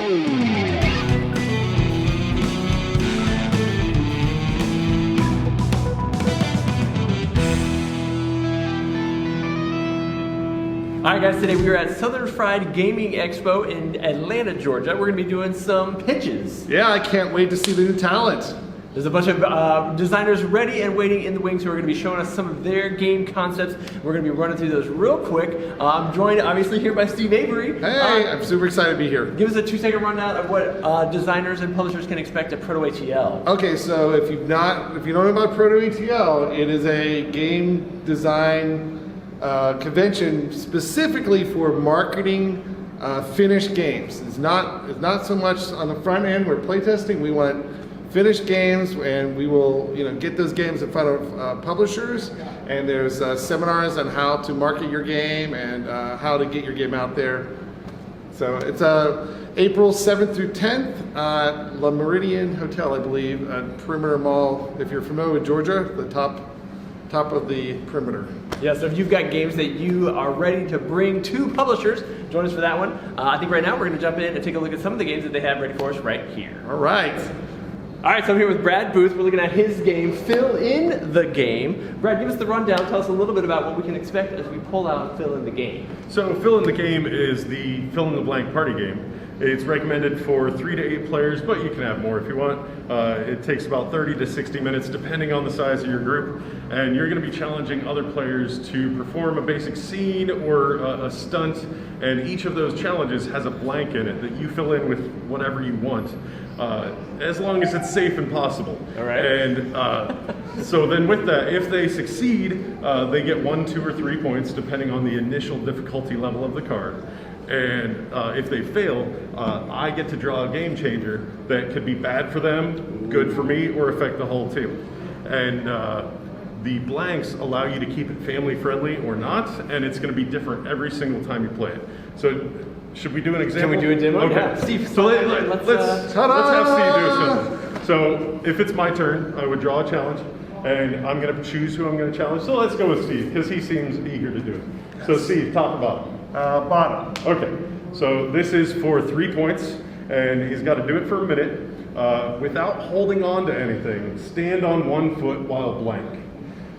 Alright guys, today we are at Southern Fried Gaming Expo in Atlanta, Georgia. We're going to be doing some pitches. Yeah, I can't wait to see the new talent. There's a bunch of designers ready and waiting in the wings who are going to be showing us some of their game concepts. We're going to be running through those real quick. I'm joined obviously here by Steve Avery. Hey, I'm super excited to be here. Give us a 2-second rundown of what designers and publishers can expect at Proto-ATL. Okay, so if you don't know about Proto-ATL, it is a game design convention specifically for marketing finished games. It's not so much on the front end. We're playtesting. We want finished games, and we will get those games in front of publishers. And there's seminars on how to market your game and how to get your game out there. So it's April 7th through 10th, La Meridian Hotel, I believe, at Perimeter Mall. If you're familiar with Georgia, the top of the perimeter. Yeah, so if you've got games that you are ready to bring to publishers, join us for that one. I think right now we're going to jump in and take a look at some of the games that they have ready for us right here. All right. All right, so I'm here with Brad Booth. We're looking at his game, Fill in the Game. Brad, give us the rundown. Tell us a little bit about what we can expect as we pull out Fill in the Game. So Fill in the Game is the fill in the blank party game. It's recommended for 3 to 8 players, but you can have more if you want. It takes about 30 to 60 minutes depending on the size of your group, and you're going to be challenging other players to perform a basic scene or a stunt, and each of those challenges has a blank in it that you fill in with whatever you want, as long as it's safe and possible. All right. And so then with that, if they succeed, they get 1, 2, or 3 points depending on the initial difficulty level of the card. And if they fail, I get to draw a game changer that could be bad for them, good for me, or affect the whole table. And the blanks allow you to keep it family friendly or not, and it's going to be different every single time you play it. So should we do an example? Can we do a demo? Okay. Yeah. Steve, so let's have Steve do something. So if it's my turn, I would draw a challenge, and I'm going to choose who I'm going to challenge. So let's go with Steve, because he seems eager to do it. Yes. So Steve, top or bottom? Bottom. Okay, so this is for 3 points, and he's got to do it for a minute without holding on to anything. Stand on 1 foot while blank.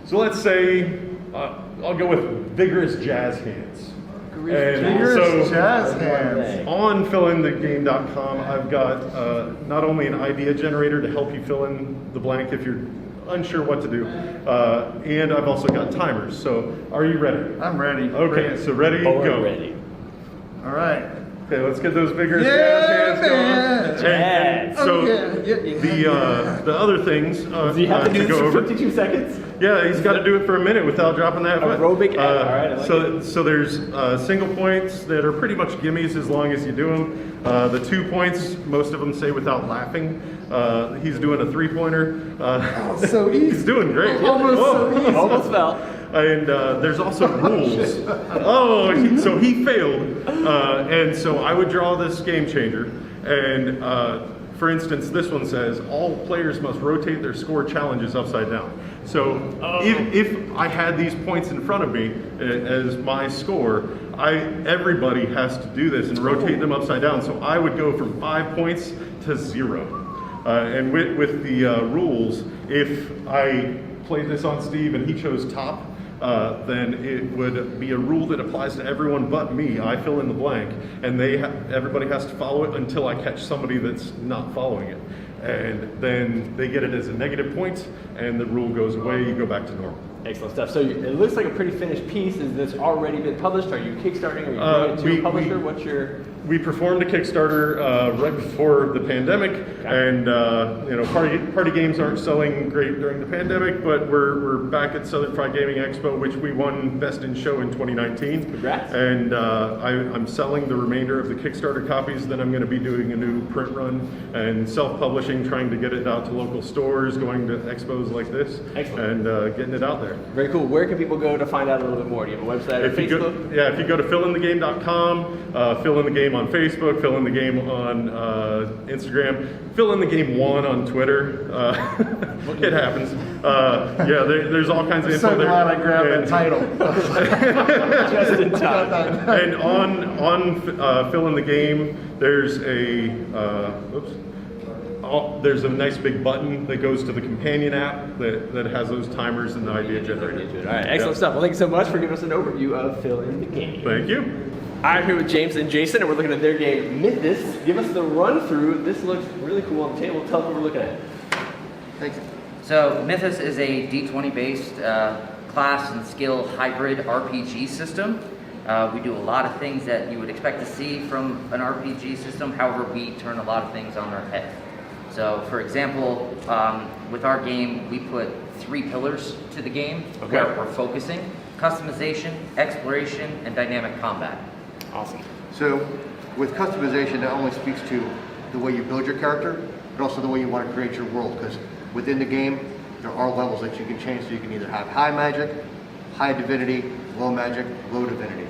So let's say, I'll go with vigorous jazz hands. Vigorous jazz hands. On fillinthegame.com, I've got not only an idea generator to help you fill in the blank if you're unsure what to do, and I've also got timers. So are you ready? I'm ready. Okay, so ready, go. Ready. All right. Okay, let's get those vigorous jazz hands going. And so the other things do you have to do this for 52 seconds? Yeah, he's got to do it for a minute without dropping that foot. Aerobic. All right, I like it. So there's single points that are pretty much gimmies as long as you do them. The 2 points, most of them say without laughing. He's doing a 3-pointer. So easy. He's doing great. So easy. Almost fell. And there's also rules. So he failed. And so I would draw this game changer. And for instance, this one says all players must rotate their score challenges upside down. So if I had these points in front of me as my score, everybody has to do this and rotate them upside down. So I would go from 5 points to 0. And with the rules, if I played this on Steve and he chose top, then it would be a rule that applies to everyone but me. I fill in the blank, and everybody has to follow it until I catch somebody that's not following it. And then they get it as a negative point, and the rule goes away, you go back to normal. Excellent stuff. So it looks like a pretty finished piece. Is this already been published? Are you kickstarting? Are you going to a publisher? What's your... We performed a Kickstarter right before the pandemic, and party games aren't selling great during the pandemic, but we're back at Southern Fried Gaming Expo, which we won Best in Show in 2019. Congrats. And I'm selling the remainder of the Kickstarter copies. Then I'm going to be doing a new print run and self-publishing, trying to get it out to local stores, going to expos like this. Excellent. And getting it out there. Very cool. Where can people go to find out a little bit more? Do you have a website or Facebook? If you go to fillinthegame.com, Fill in the Game Game on Facebook, Fill in the Game on Instagram, Fill in the Game 1 on Twitter. It happens. Yeah, there's all kinds of info So there. glad I grabbed And- that title. Just in time. And on Fill in the Game, there's there's a nice big button that goes to the companion app that has those timers and the idea generator. All right, excellent stuff. Well, thank you so much for giving us an overview of Fill in the Game. Thank you. I'm here with James and Jason, and we're looking at their game, Mythis. Give us the run through. This looks really cool on the table. Tell us what we're looking at. Thanks. So Mythis is a D20 based class and skill hybrid RPG system. We do a lot of things that you would expect to see from an RPG system. However, we turn a lot of things on our head. So for example, with our game, we put 3 pillars to the game where we're focusing: customization, exploration, and dynamic combat. Awesome. So with customization, that only speaks to the way you build your character, but also the way you want to create your world, because within the game, there are levels that you can change, so you can either have high magic, high divinity, low magic, low divinity.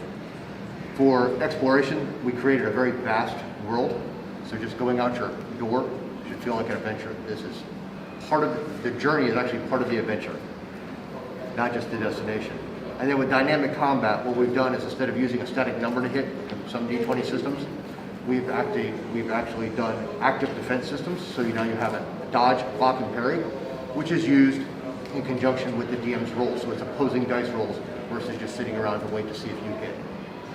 For exploration, we created a very vast world, so just going out your door should feel like an adventure. This is part of the journey, is actually part of the adventure, not just the destination. And then with dynamic combat, what we've done is, instead of using a static number to hit in some D20 systems, we've actually done active defense systems. So now you have a dodge, block, and parry, which is used in conjunction with the DM's rolls. So it's opposing dice rolls versus just sitting around to wait to see if you hit.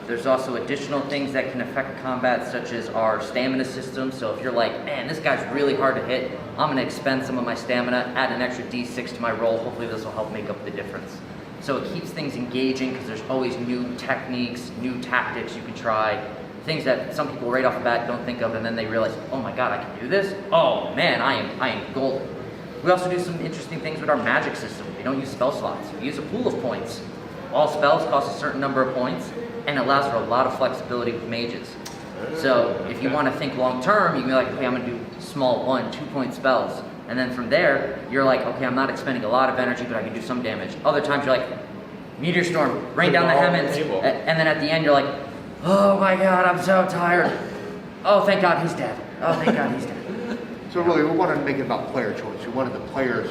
There's also additional things that can affect combat, such as our stamina system. So if you're like, man, this guy's really hard to hit, I'm going to expend some of my stamina, add an extra D6 to my roll. Hopefully this will help make up the difference. So it keeps things engaging because there's always new techniques, new tactics you can try, things that some people right off the bat don't think of, and then they realize, oh my god, I can do this? Oh man, I am golden. We also do some interesting things with our magic system. We don't use spell slots. We use a pool of points. All spells cost a certain number of points, and it allows for a lot of flexibility with mages. So if you want to think long term, you can be like, okay, I'm going to do small 1-2 point spells. And then from there, you're like, okay, I'm not expending a lot of energy, but I can do some damage. Other times you're like, Meteor Storm, rain down the Hemmons. And then at the end you're like, oh my god, I'm so tired. Oh, thank god he's dead. Oh, thank god he's dead. So really, we wanted to make it about player choice. We wanted the players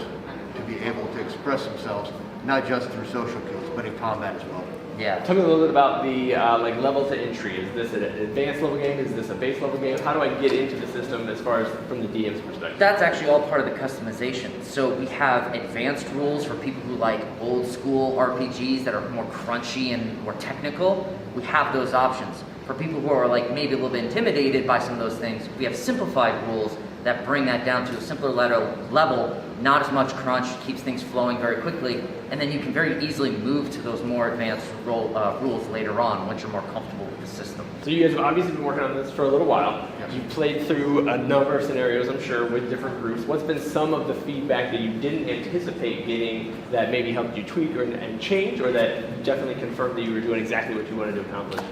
to be able to express themselves, not just through social cues, but in combat as well. Yeah. Tell me a little bit about the like level to entry. Is this an advanced level game? Is this a base level game? How do I get into the system as far as from the DM's perspective? That's actually all part of the customization. So we have advanced rules for people who like old school RPGs that are more crunchy and more technical. We have those options. For people who are like maybe a little bit intimidated by some of those things, we have simplified rules that bring that down to a simpler level, not as much crunch, keeps things flowing very quickly, and then you can very easily move to those more advanced rules later on once you're more comfortable with the system. So you guys have obviously been working on this for a little while. Yes. You've played through a number of scenarios, I'm sure, with different groups. What's been some of the feedback that you didn't anticipate getting that maybe helped you tweak and change, or that definitely confirmed that you were doing exactly what you wanted to accomplish?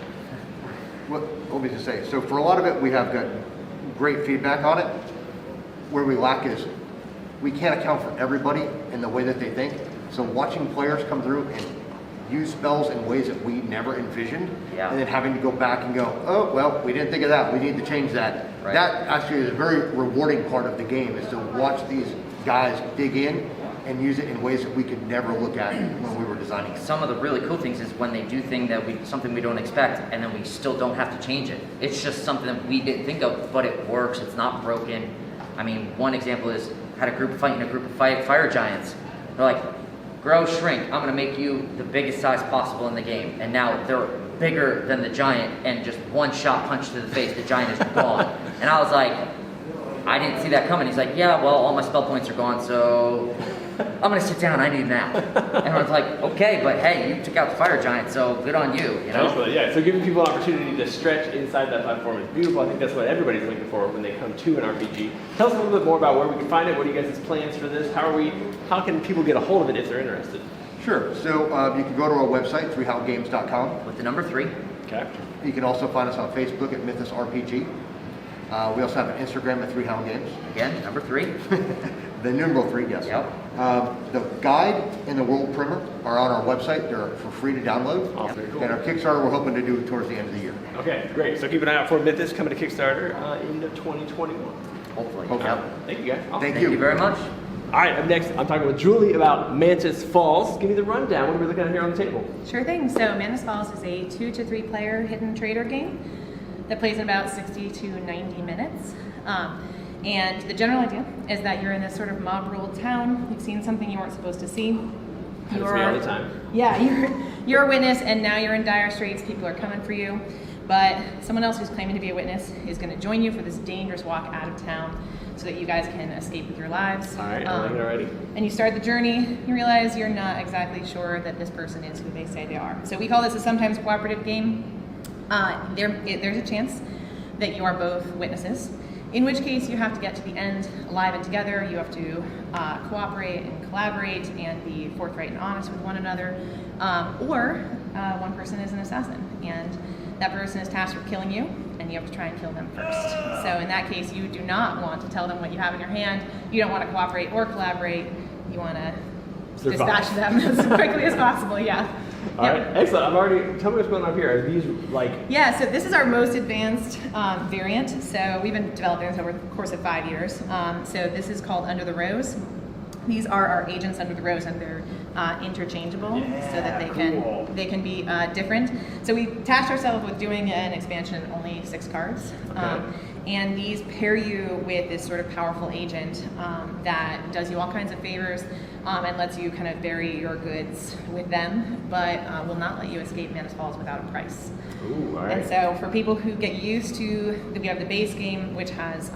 Well, let me just say, so for a lot of it, we have gotten great feedback on it. Where we lack is, we can't account for everybody in the way that they think. So watching players come through and use spells in ways that we never envisioned, Yeah. and then having to go back and go, oh, well, we didn't think of that, we need to change that. Right. That actually is a very rewarding part of the game, is to watch these guys dig in and use it in ways that we could never look at when we were designing it. Some of the really cool things is when they do something we don't expect, and then we still don't have to change it. It's just something that we didn't think of, but it works, it's not broken. I mean, one example is, had a group fighting a group of fire giants. They're like, grow, shrink, I'm gonna make you the biggest size possible in the game. And now they're bigger than the giant, and just one shot punch to the face, the giant is gone. And I was like, I didn't see that coming. He's like, yeah, well, all my spell points are gone, so I'm gonna sit down, I need a nap. And I was like, okay, but hey, you took out the fire giant, so good on you, you know? Excellent, yeah. So giving people an opportunity to stretch inside that platform is beautiful. I think that's what everybody's looking for when they come to an RPG. Tell us a little bit more about where we can find it. What are you guys' plans for this? How can people get a hold of it if they're interested? Sure, so you can go to our website, 3howgames.com. With the number 3. Okay. You can also find us on Facebook at Mythis RPG. We also have an Instagram at 3 Hound Games. Again, number 3. The numeral 3, yes. Yep. The guide and the world primer are on our website. They're for free to download. Oh, very cool. And our Kickstarter we're hoping to do towards the end of the year. Okay, great. So keep an eye out for Mythis coming to Kickstarter in 2021. Hopefully. Okay. Yep. Thank you, guys. Awesome. Thank Thank you very much. All right, up next, I'm talking with Julie about Mantis Falls. Give me the rundown. What are we looking at here on the table? Sure thing. So Mantis Falls is a 2 to 3 player hidden trader game that plays in about 60 to 90 minutes. And the general idea is that you're in this sort of mob-ruled town. You've seen something you weren't supposed to see. Happens to me all the time. Yeah, you're a witness, and now you're in dire straits. People are coming for you. But someone else who's claiming to be a witness is going to join you for this dangerous walk out of town so that you guys can escape with your lives. All right, I like it already. And you start the journey, you realize you're not exactly sure that this person is who they say they are. So we call this a sometimes cooperative game. There's a chance that you are both witnesses, in which case you have to get to the end alive and together. You have to cooperate and collaborate and be forthright and honest with one another. Or one person is an assassin, and that person is tasked with killing you, and you have to try and kill them first. So in that case, you do not want to tell them what you have in your hand. You don't want to cooperate or collaborate. You want to dispatch them as quickly as possible, yeah. All right, excellent. Tell me what's going on here. Are these like... Yeah, so this is our most advanced variant. So we've been developing this over the course of 5 years. So this is called Under the Rose. These are our agents under the rose, and they're interchangeable, so that they can be different. So we tasked ourselves with doing an expansion in only 6 cards. Okay. And these pair you with this sort of powerful agent that does you all kinds of favors and lets you kind of bury your goods with them, but will not let you escape Mantis Falls without a price. Ooh, all right. And so for people who get used to, we have the base game, which has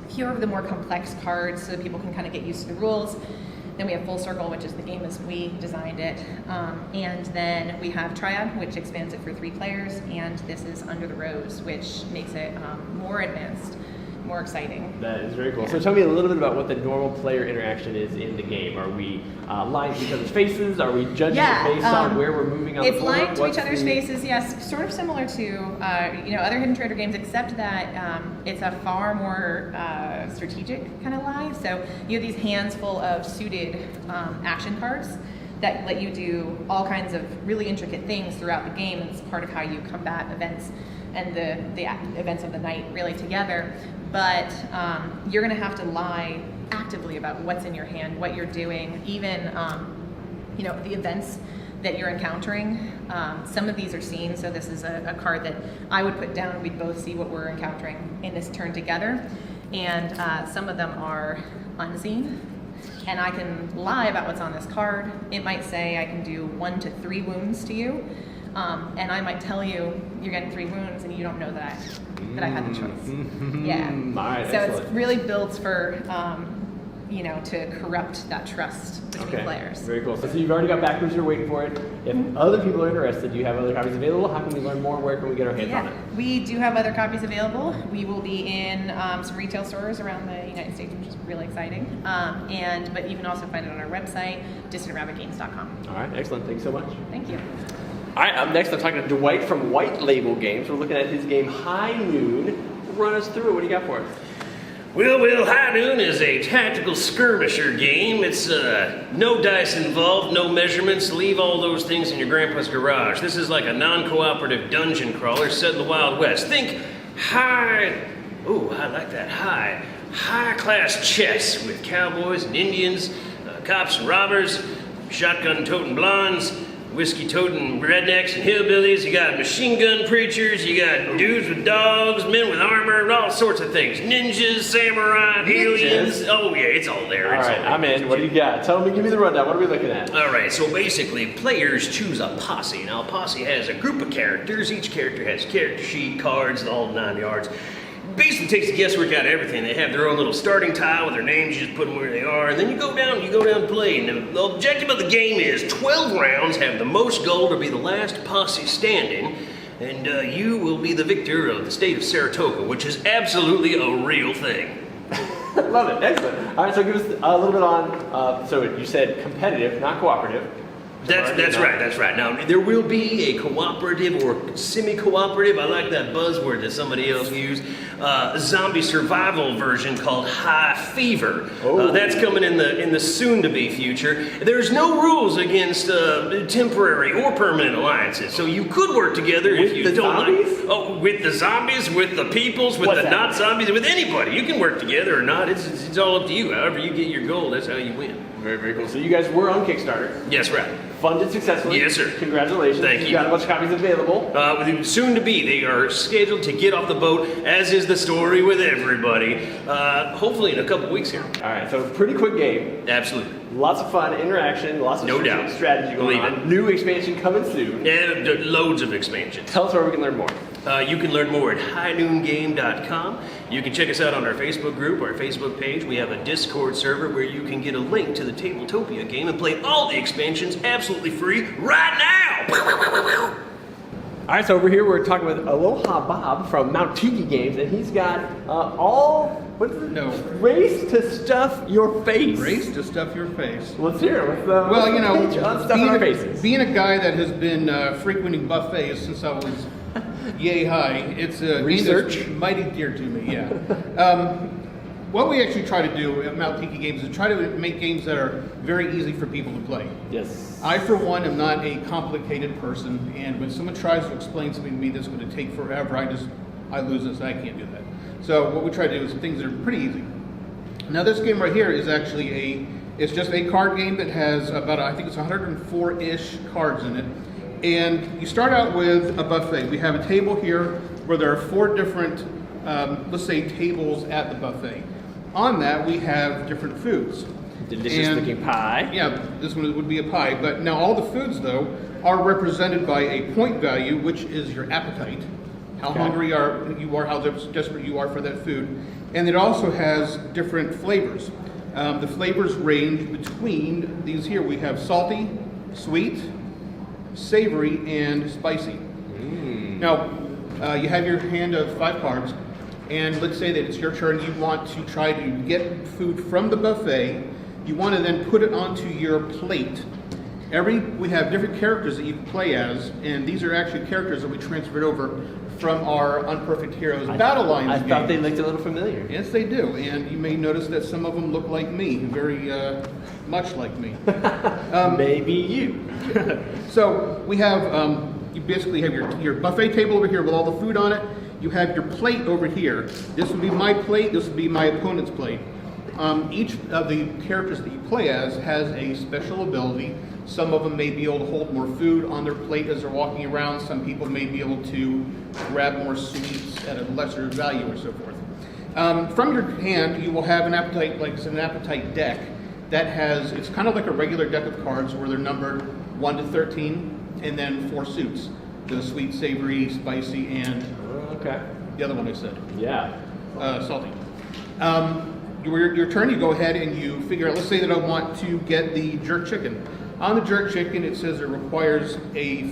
fewer of the more complex cards, so that people can kind of get used to the rules. Then we have Full Circle, which is the game as we designed it. And then we have Triad, which expands it for 3 players. And this is Under the Rose, which makes it more advanced, more exciting. That is very cool. So tell me a little bit about what the normal player interaction is in the game. Are we lying to each other's faces? Are we judging it based on where we're moving on the board? It's lying to each other's faces, yes. Sort of similar to other hidden trader games, except that it's a far more strategic kind of lie. So you have these hands full of suited action cards that let you do all kinds of really intricate things throughout the game. It's part of how you combat events and the events of the night really together. But you're going to have to lie actively about what's in your hand, what you're doing, even the events that you're encountering. Some of these are seen, so this is a card that I would put down. We'd both see what we're encountering in this turn together. And some of them are unseen. And I can lie about what's on this card. It might say I can do 1 to 3 wounds to you. And I might tell you you're getting 3 wounds, and you don't know that I had the choice. Yeah. Right, so excellent. it's really built for to corrupt that trust between players. Very cool. So you've already got backers who are waiting for it. If other people are interested, do you have other copies available? How can we learn more? Where can we get our hands on it? We do have other copies available. We will be in some retail stores around the United States, which is really exciting. But you can also find it on our website, dissidentrabbitgames.com. All right, excellent. Thanks so much. Thank you. All right, up next, I'm talking to Dwight from White Label Games. We're looking at his game High Noon. Run us through it. What do you got for us? Well, High Noon is a tactical skirmisher game. It's no dice involved, no measurements. Leave all those things in your grandpa's garage. This is like a non-cooperative dungeon crawler set in the Wild West. Think I like that, high-class chess with cowboys and Indians, cops and robbers, shotgun-toting blondes, whiskey-toting rednecks and hillbillies. You got machine gun preachers, you got dudes with dogs, men with armor, and all sorts of things. Ninjas, samurai, aliens. Oh yeah, it's all there. All right, I'm in. What do you got? Give me the rundown. What are we looking at? All right, so basically, players choose a posse. Now, a posse has a group of characters. Each character has character sheet, cards, and all 9 yards. Basically takes the guesswork out of everything. They have their own little starting tile with their names. You just put them where they are, and then you go down and play. And the objective of the game is 12 rounds, have the most gold, or be the last posse standing, and you will be the victor of the state of Saratoga, which is absolutely a real thing. Love it. Excellent. All right, so give us a little bit on, so you said competitive, not cooperative. That's right, that's right. Now, there will be a cooperative or semi-cooperative, I like that buzzword that somebody else used, zombie survival version called High Fever. That's coming in the soon-to-be future. There's no rules against temporary or permanent alliances, so you could work together if you don't like... Oh, with the zombies, with the peoples, with the not zombies, with anybody. You can work together or not. It's all up to you. However you get your goal, that's how you win. Very, very cool. So you guys were on Kickstarter. Yes, right. Funded successfully. Yes, sir. Congratulations. Thank you. You've got a bunch of copies available. Soon to be. They are scheduled to get off the boat, as is the story with everybody. Hopefully in a couple weeks here. All right, so pretty quick game. Absolutely. Lots of fun, interaction, lots of No doubt. strategy going Believe on. it. New expansion coming soon. And loads of expansions. Tell us where we can learn more. You can learn more at highnoongame.com. You can check us out on our Facebook group, our Facebook page. We have a Discord server where you can get a link to the Tabletopia game and play all the expansions absolutely free right now. All right, so over here we're talking with Aloha Bob from Mount Tiki Games, and he's got what is it? No. Race to stuff your face. Race to stuff your face. Let's hear it. Well, you know, stuffing our faces. being a guy that has been frequenting buffets since I was yay high, it's a Research? game that's mighty dear to me. Yeah. What we actually try to do at Mount Tiki Games is try to make games that are very easy for people to play. Yes. I, for one, am not a complicated person, and when someone tries to explain something to me that's going to take forever, I lose this. I can't do that. So what we try to do is things that are pretty easy. Now this game right here is actually it's just a card game that has about, I think it's 104-ish cards in it. And you start out with a buffet. We have a table here where there are 4 different, let's say, tables at the buffet. On that, we have different foods. Delicious looking pie. Yeah, this one would be a pie. But now all the foods, though, are represented by a point value, which is your appetite. How hungry you are, how desperate you are for that food. And it also has different flavors. The flavors range between these here. We have salty, sweet, savory, and spicy. Now, you have your hand of 5 cards, and let's say that it's your turn. You want to try to get food from the buffet. You want to then put it onto your plate. We have different characters that you can play as, and these are actually characters that we transferred over from our Unperfect Heroes Battle Lines I game. thought they looked a little familiar. Yes, they do, and you may notice that some of them look like me, very much like me. Maybe you. So we have, you basically have your buffet table over here with all the food on it. You have your plate over here. This would be my plate, this would be my opponent's plate. Each of the characters that you play as has a special ability. Some of them may be able to hold more food on their plate as they're walking around. Some people may be able to grab more sweets at a lesser value or so forth. From your hand, you will have an appetite, like it's an appetite deck that has, it's kind of like a regular deck of cards where they're numbered 1 to 13 and then 4 suits. The sweet, savory, spicy, and the other one I said. Yeah. Salty. Your turn, you go ahead and you figure out, let's say that I want to get the jerk chicken. On the jerk chicken, it says it requires a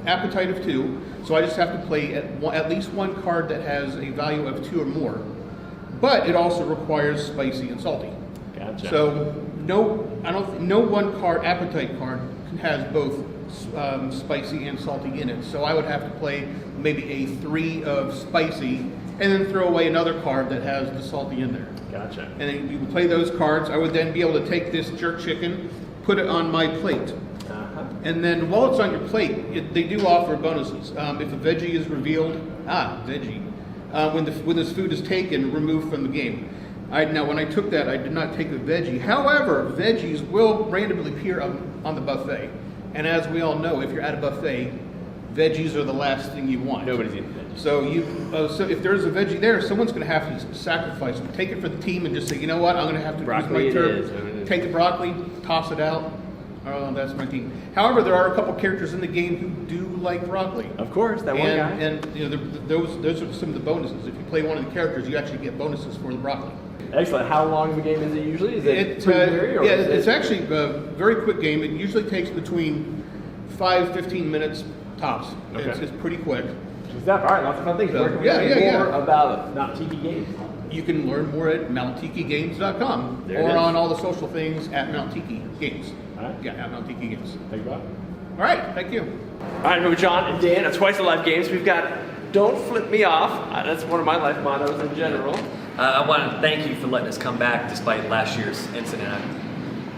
appetite of 2, so I just have to play at least 1 card that has a value of 2 or more. But it also requires spicy and salty. Gotcha. So no one card, appetite card, has both spicy and salty in it. So I would have to play maybe a 3 of spicy and then throw away another card that has the salty in there. Gotcha. And then you would play those cards. I would then be able to take this jerk chicken, put it on my plate. And then while it's on your plate, they do offer bonuses. If a veggie is revealed, veggie. When this food is taken, removed from the game. Now, when I took that, I did not take the veggie. However, veggies will randomly appear on the buffet. And as we all know, if you're at a buffet, veggies are the last thing you want. Nobody's eating veggies. So if there's a veggie there, someone's going to have to sacrifice it. Take it for the team and just say, you know what, I'm going to have to Broccoli use my it turn. is. Take the broccoli, toss it out. Oh, that's my team. However, there are a couple characters in the game who do like broccoli. Of course, that one guy. And you know, those are some of the bonuses. If you play one of the characters, you actually get bonuses for the broccoli. Excellent. How long of a game is it usually? Is it preliminary? Or it's actually a very quick game. It usually takes between 5-15 minutes tops. Okay. It's pretty quick. Good stuff. All right, lots of fun things. Where can we learn more about Mount Tiki Games? You can learn more at MountTikiGames.com There it or is. on all the social things at Mount Tiki Games. All right. Yeah, at Mount Tiki Games. Thank you, Bob. All right, thank you. All right, with John and Dan at Twice Alive Games, we've got Don't Flip Me Off. That's one of my life mottos in general. I want to thank you for letting us come back despite last year's incident.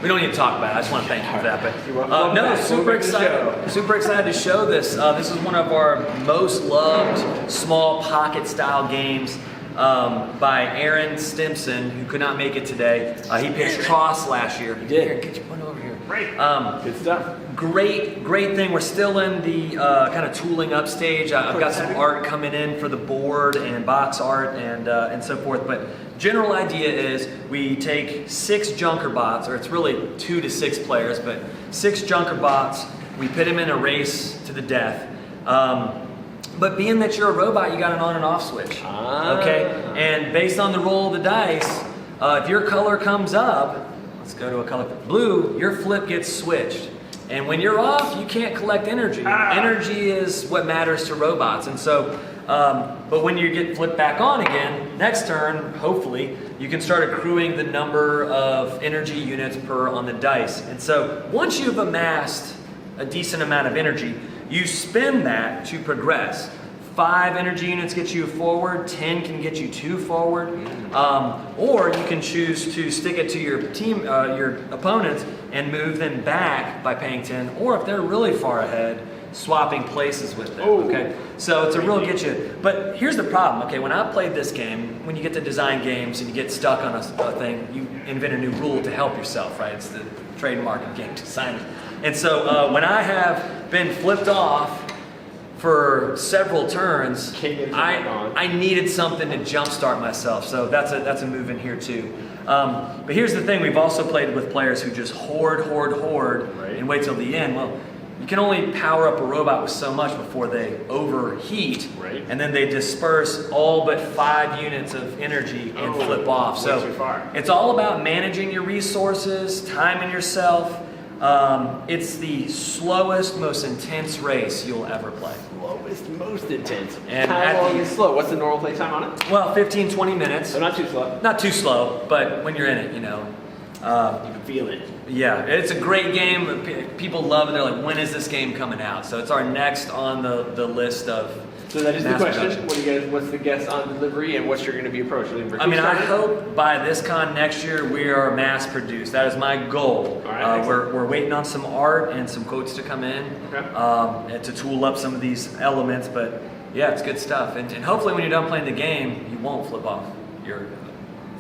We don't need to talk about it. I just want to thank you for that. But no, super excited. Super excited to show this. This is one of our most loved small pocket style games by Aaron Stimson, who could not make it today. He pitched Tross last year. He did. Here, get your one over here. Great. Good stuff. Great thing. We're still in the kind of tooling up stage. I've got some art coming in for the board and box art and so forth. But general idea is we take 6 junker bots, or it's really 2 to 6 players, but 6 junker bots. We pit them in a race to the death. But being that you're a robot, you got an on and off switch. Okay? And based on the roll of the dice, if your color comes up, let's go to a color blue, your flip gets switched. And when you're off, you can't collect energy. Energy is what matters to robots. And so, but when you get flipped back on again, next turn, hopefully, you can start accruing the number of energy units per on the dice. And so once you've amassed a decent amount of energy, you spend that to progress. 5 energy units get you forward, 10 can get you 2 forward, or you can choose to stick it to your team, your opponents, and move them back by paying 10, or if they're really far ahead, swapping places with them. Okay, so it's a real get you. But here's the problem. Okay, when I played this game, when you get to design games and you get stuck on a thing, you invent a new rule to help yourself, right? It's the trademark of game design. And so when I have been flipped off for several turns, I needed something to jumpstart myself. So that's a move in here too. But here's the thing: we've also played with players who just hoard, and wait till the end. Well, you can only power up a robot with so much before they overheat, and then they disperse all but 5 units of energy and flip off. So it's all about managing your resources, timing yourself. It's the slowest, most intense race you'll ever play. Slowest, most intense. And how long is slow? What's the normal play time on it? Well, 15, 20 minutes. So not too slow. Not too slow, but when you're in it, you know. You can feel it. Yeah, it's a great game. People love it. They're like, when is this game coming out? So it's our next on the list of. So that is the question. What's the guess on delivery, and what's your going to be approach? I mean, I hope by this con next year we are mass produced. That is my goal. All right, we're waiting on some art and some quotes to come in to tool up some of these elements. But yeah, it's good stuff. And hopefully when you're done playing the game, you won't flip off the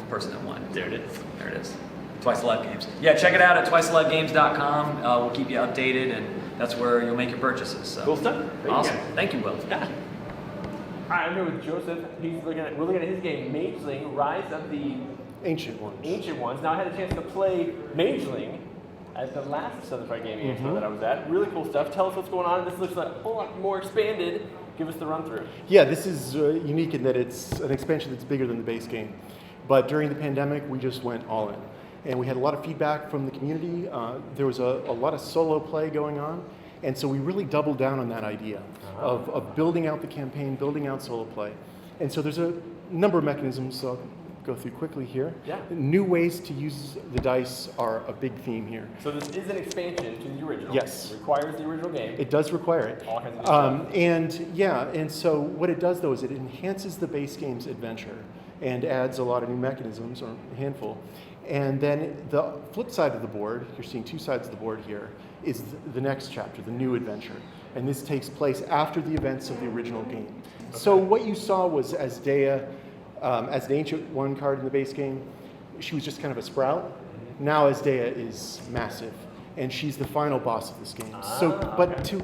person that won. There it is. There it is. Twice Alive Games. Yeah, check it out at twicealivegames.com. We'll keep you updated, and that's where you'll make your purchases. So. Cool stuff. Awesome. Thank you, Will. Yeah. All right, I'm here with Joseph. We're looking at his game, Mageling, Rise of the Ancient Ones. Now, I had a chance to play Mageling at the last Southern Fried Gaming Expo that I was at. Really cool stuff. Tell us what's going on. This looks like a whole lot more expanded. Give us the run through. Yeah, this is unique in that it's an expansion that's bigger than the base game. But during the pandemic, we just went all in. And we had a lot of feedback from the community. There was a lot of solo play going on. And so we really doubled down on that idea of building out the campaign, building out solo play. And so there's a number of mechanisms, so I'll go through quickly here. Yeah. New ways to use the dice are a big theme here. So this is an expansion to the original. Yes. It requires the original game. It does require it. All kinds of stuff. And so what it does though is it enhances the base game's adventure and adds a lot of new mechanisms, or a handful. And then the flip side of the board, you're seeing 2 sides of the board here, is the next chapter, the new adventure. And this takes place after the events of the original game. Okay. So what you saw was Asdea, as the Ancient One card in the base game, she was just kind of a sprout. Now Asdea is massive, and she's the final boss of this game. But to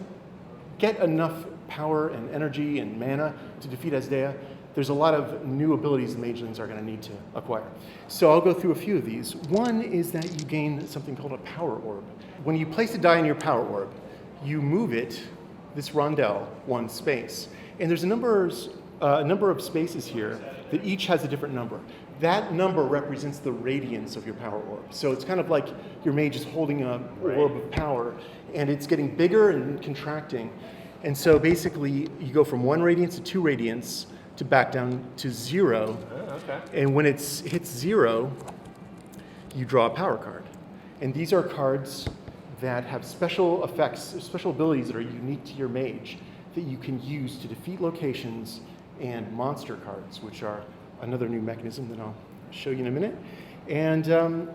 get enough power and energy and mana to defeat Asdea, there's a lot of new abilities the Magelings are going to need to acquire. So I'll go through a few of these. One is that you gain something called a power orb. When you place a die in your power orb, you move it, this rondelle, 1 space. And there's a number of spaces here that each has a different number. That number represents the radiance of your power orb. So it's kind of like your mage is holding an orb of power, and it's getting bigger and contracting. And so basically, you go from 1 radiance to 2 radiance to back down to 0. Oh, okay. And when it hits 0, you draw a power card. And these are cards that have special effects, special abilities that are unique to your mage that you can use to defeat locations, and monster cards, which are another new mechanism that I'll show you in a minute. And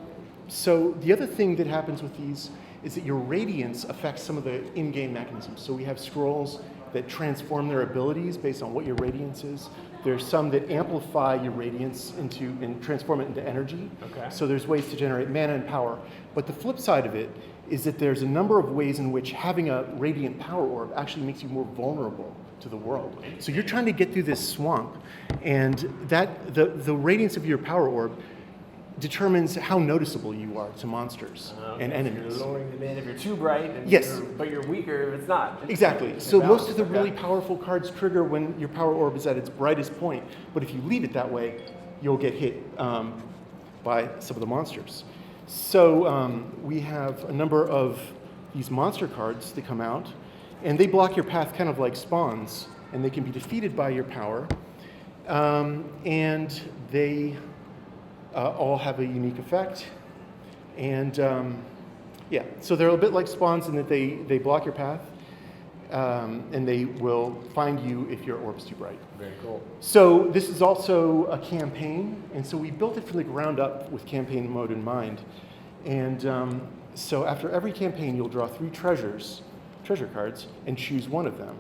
so the other thing that happens with these is that your radiance affects some of the in-game mechanisms. So we have scrolls that transform their abilities based on what your radiance is. There's some that amplify your radiance and transform it into energy. Okay. So there's ways to generate mana and power. But the flip side of it is that there's a number of ways in which having a radiant power orb actually makes you more vulnerable to the world. So you're trying to get through this swamp, and that the radiance of your power orb determines how noticeable you are to monsters and enemies. You're lowering them in if you're too bright, and Yes. but you're weaker if it's not. Exactly. So most of the Okay. really powerful cards trigger when your power orb is at its brightest point, but if you leave it that way, you'll get hit by some of the monsters. So we have a number of these monster cards that come out, and they block your path kind of like spawns, and they can be defeated by your power, and they all have a unique effect. And yeah, so they're a bit like spawns in that they block your path, and they will find you if your orb's too bright. Very cool. So this is also a campaign, and so we built it from the ground up with campaign mode in mind. And so after every campaign, you'll draw 3 treasure cards, and choose one of them.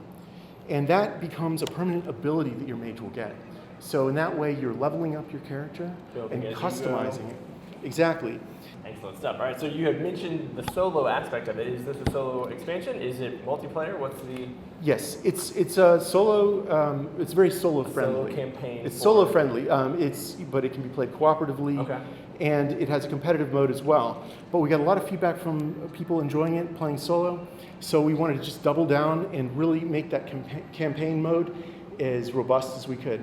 And that becomes a permanent ability that your mage will get. So in that way, you're leveling up your character Building and as you customizing go. it. Exactly. Excellent stuff. All right, so you had mentioned the solo aspect of it. Is this a solo expansion? Is it multiplayer? What's the Yes, it's a solo. It's very solo friendly. solo campaign? It's for- solo friendly. But it can be played cooperatively. Okay. And it has a competitive mode as well. But we got a lot of feedback from people enjoying it, playing solo. So we wanted to just double down and really make that campaign mode as robust as we could.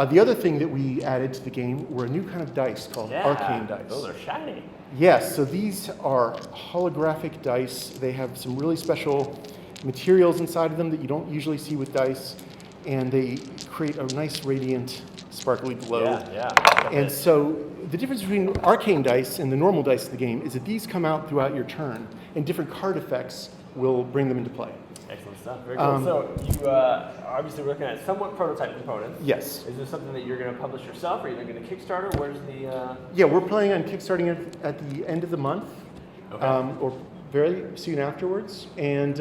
The other thing that we added to the game were a new kind of dice called arcane dice. Those are shiny. Yes, so these are holographic dice. They have some really special materials inside of them that you don't usually see with dice, and they create a nice radiant, sparkly glow. Yeah. And so the difference between arcane dice and the normal dice of the game is that these come out throughout your turn, and different card effects will bring them into play. Excellent stuff. Very cool. So you obviously we're looking at somewhat prototype components. Yes. Is this something that you're going to publish yourself, or are you going to Kickstarter? Where's the? Yeah, we're planning on kickstarting it at the end of the month, Okay. or very soon afterwards. And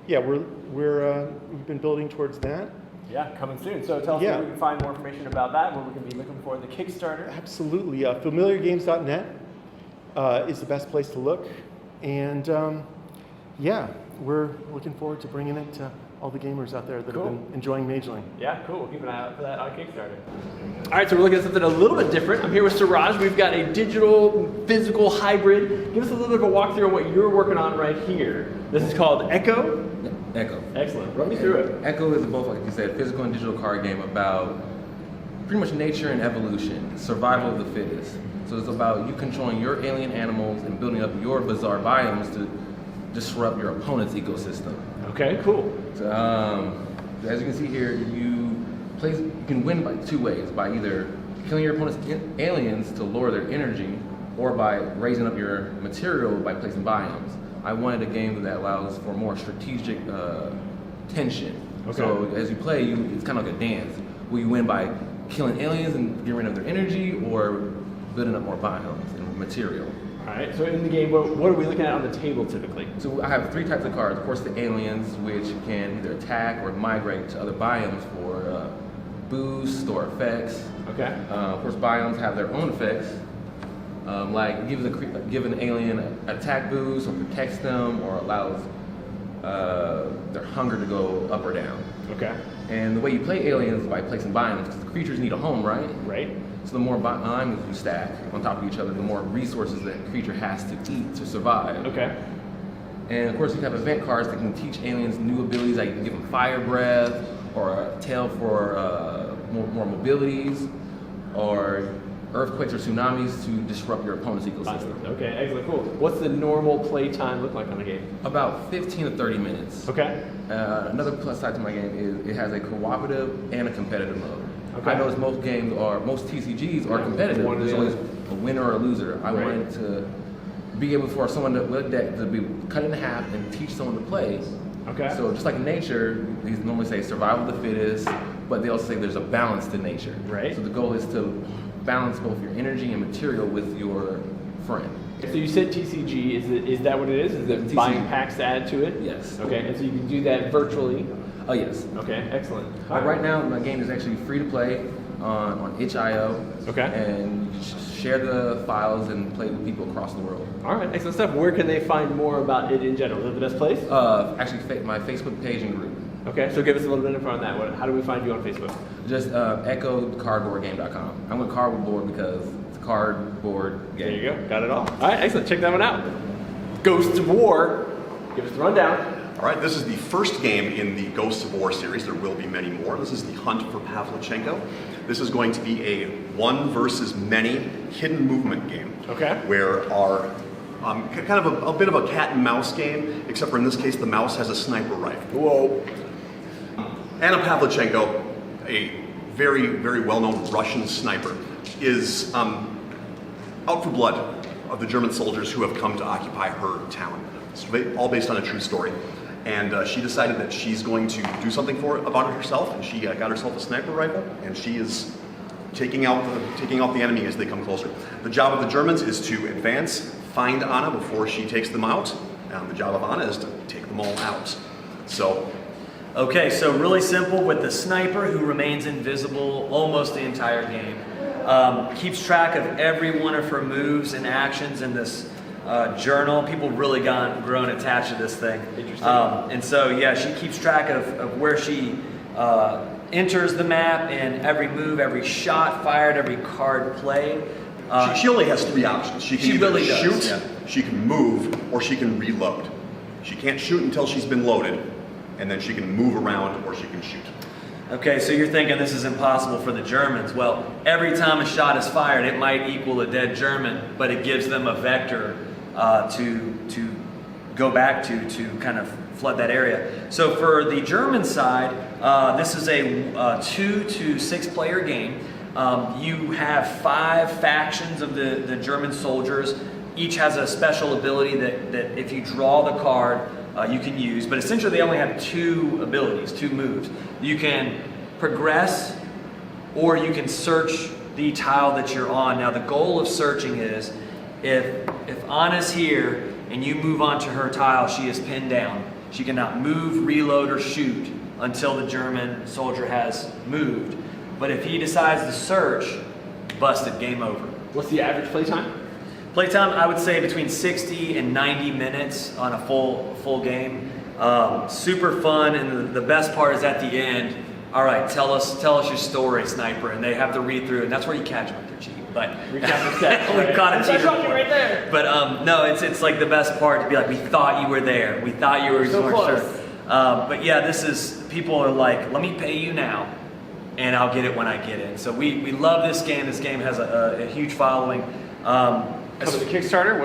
yeah, we've been building towards that. Yeah, coming soon. So tell us Yeah. where we can find more information about that, where we can be looking for the Kickstarter. Absolutely. Familiargames.net is the best place to look. And yeah, we're looking forward to bringing it to all the gamers out there that Cool. have been enjoying Mageling. Yeah, cool. We'll keep an eye out for that on Kickstarter. All right, so we're looking at something a little bit different. I'm here with Siraj. We've got a digital, physical hybrid. Give us a little bit of a walkthrough on what you're working on right here. This is called Echo. Echo. Excellent. Run me through it. Echo is both, like you said, physical and digital card game about pretty much nature and evolution, survival of the fittest. So it's about you controlling your alien animals and building up your bizarre biomes to disrupt your opponent's ecosystem. Okay, cool. So, as you can see here, you can win by 2 ways: by either killing your opponent's aliens to lower their energy, or by raising up your material by placing biomes. I wanted a game that allows for more strategic tension. Okay. So as you play, it's kind of like a dance. Will you win by killing aliens and getting rid of their energy, or building up more biomes and material? All right, so in the game, what are we looking at on the table typically? So I have 3 types of cards. Of course, the aliens, which can either attack or migrate to other biomes for boost or effects. Okay. Of course, biomes have their own effects, like give an alien an attack boost, or protects them, or allows their hunger to go up or down. Okay. And the way you play aliens is by placing biomes, because the creatures need a home, right? Right. So the more biomes you stack on top of each other, the more resources that creature has to eat to survive. Okay. And of course, you have event cards that can teach aliens new abilities, like you can give them fire breath, or a tail for more mobilities, or earthquakes or tsunamis to disrupt your opponent's ecosystem. Okay, excellent, cool. What's the normal play time look like on a game? About 15 to 30 minutes. Okay. Another plus side to my game is it has a cooperative and a competitive mode. Okay. I notice most TCGs are competitive. One or There's the always other. a winner or a loser. I Right. wanted to be able for someone with a deck to be cut in half and teach someone to play. Okay. So just like in nature, they normally say survival of the fittest, but they also say there's a balance to nature. Right. So the goal is to balance both your energy and material with your friend. So you said TCG, is that what it is? Is it TCG. buying packs to add to it? Yes. Okay, and so you can do that virtually? Oh yes. Okay, excellent. Right now, my game is actually free to play on itch.io. Okay. And you can share the files and play with people across the world. All right, excellent stuff. Where can they find more about it in general? Is that the best place? Actually, my Facebook page and group. Okay, so give us a little bit of info on that. How do we find you on Facebook? Just echocardboardgame.com. I went cardboard because it's a cardboard game. There you go, got it all. All right, excellent. Check that one out. Ghosts of War. Give us the rundown. All right, this is the first game in the Ghosts of War series. There will be many more. This is the Hunt for Pavlichenko. This is going to be a one versus many hidden movement game. Okay. Where our kind of a bit of a cat and mouse game, except for in this case the mouse has a sniper rifle. Whoa. Anna Pavlichenko, a very, very well-known Russian sniper, is out for blood of the German soldiers who have come to occupy her town. It's all based on a true story. And she decided that she's going to do something about it herself, and she got herself a sniper rifle, and she is taking out the enemy as they come closer. The job of the Germans is to advance, find Anna before she takes them out, and the job of Anna is to take them all out. So. Okay, so really simple with the sniper who remains invisible almost the entire game. Keeps track of every one of her moves and actions in this journal. People really grown attached to this thing. Interesting. And so, yeah, she keeps track of where she enters the map and every move, every shot fired, every card played. She only has three options. She can really either does, shoot, yeah. she can move, or she can reload. She can't shoot until she's been loaded, and then she can move around or she can shoot. Okay, so you're thinking this is impossible for the Germans. Well, every time a shot is fired, it might equal a dead German, but it gives them a vector to go back to kind of flood that area. So for the German side, this is a 2 to 6 player game. You have 5 factions of the German soldiers. Each has a special ability that if you draw the card, you can use, but essentially they only have 2 abilities, 2 moves. You can progress, or you can search the tile that you're on. Now the goal of searching is, if Anna's here and you move onto her tile, she is pinned down. She cannot move, reload, or shoot until the German soldier has moved. But if he decides to search, busted, game over. What's the average playtime? Playtime, I would say between 60 and 90 minutes on a full game. Super fun, and the best part is at the end. All right, tell us your story, sniper, and they have to read through, and that's where you catch them if they're cheap. But Recap the set. we caught a cheater That's right there. But no, it's like the best part to be like, we thought you were there. We thought you were So close. sure. But yeah, this is, people are like, let me pay you now, and I'll get it when I get it. So we love this game. This game has a huge following. Coming to Kickstarter?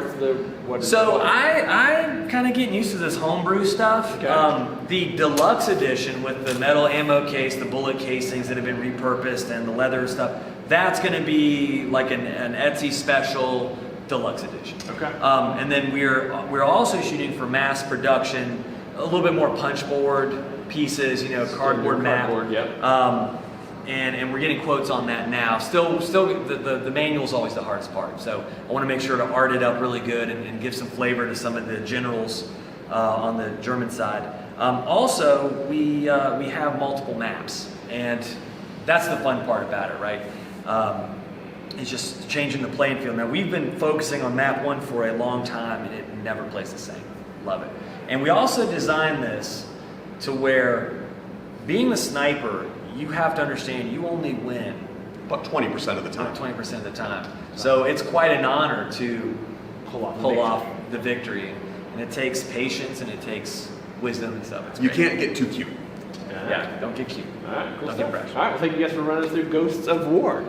What is So it? I'm kind of getting used to this homebrew stuff. Okay. The deluxe edition with the metal ammo case, the bullet casings that have been repurposed, and the leather stuff, that's going to be like an Etsy special deluxe edition. Okay. And then we're also shooting for mass production, a little bit more punchboard pieces, cardboard map. Cardboard, yep. And we're getting quotes on that now. Still, the manual's always the hardest part. So I want to make sure to art it up really good and give some flavor to some of the generals on the German side. Also, we have multiple maps, and that's the fun part about it, right? It's just changing the playing field. Now, we've been focusing on map 1 for a long time, and it never plays the same. Love it. And we also designed this to where, being the sniper, you have to understand you only win About 20% of the time. 20% of the time. So it's quite an honor to pull off the victory. And it takes patience and it takes wisdom and stuff. It's You great. can't get too cute. Yeah, don't get cute. All right, cool Don't stuff. get brushed. All right, well, thank you guys for running us through Ghosts of War.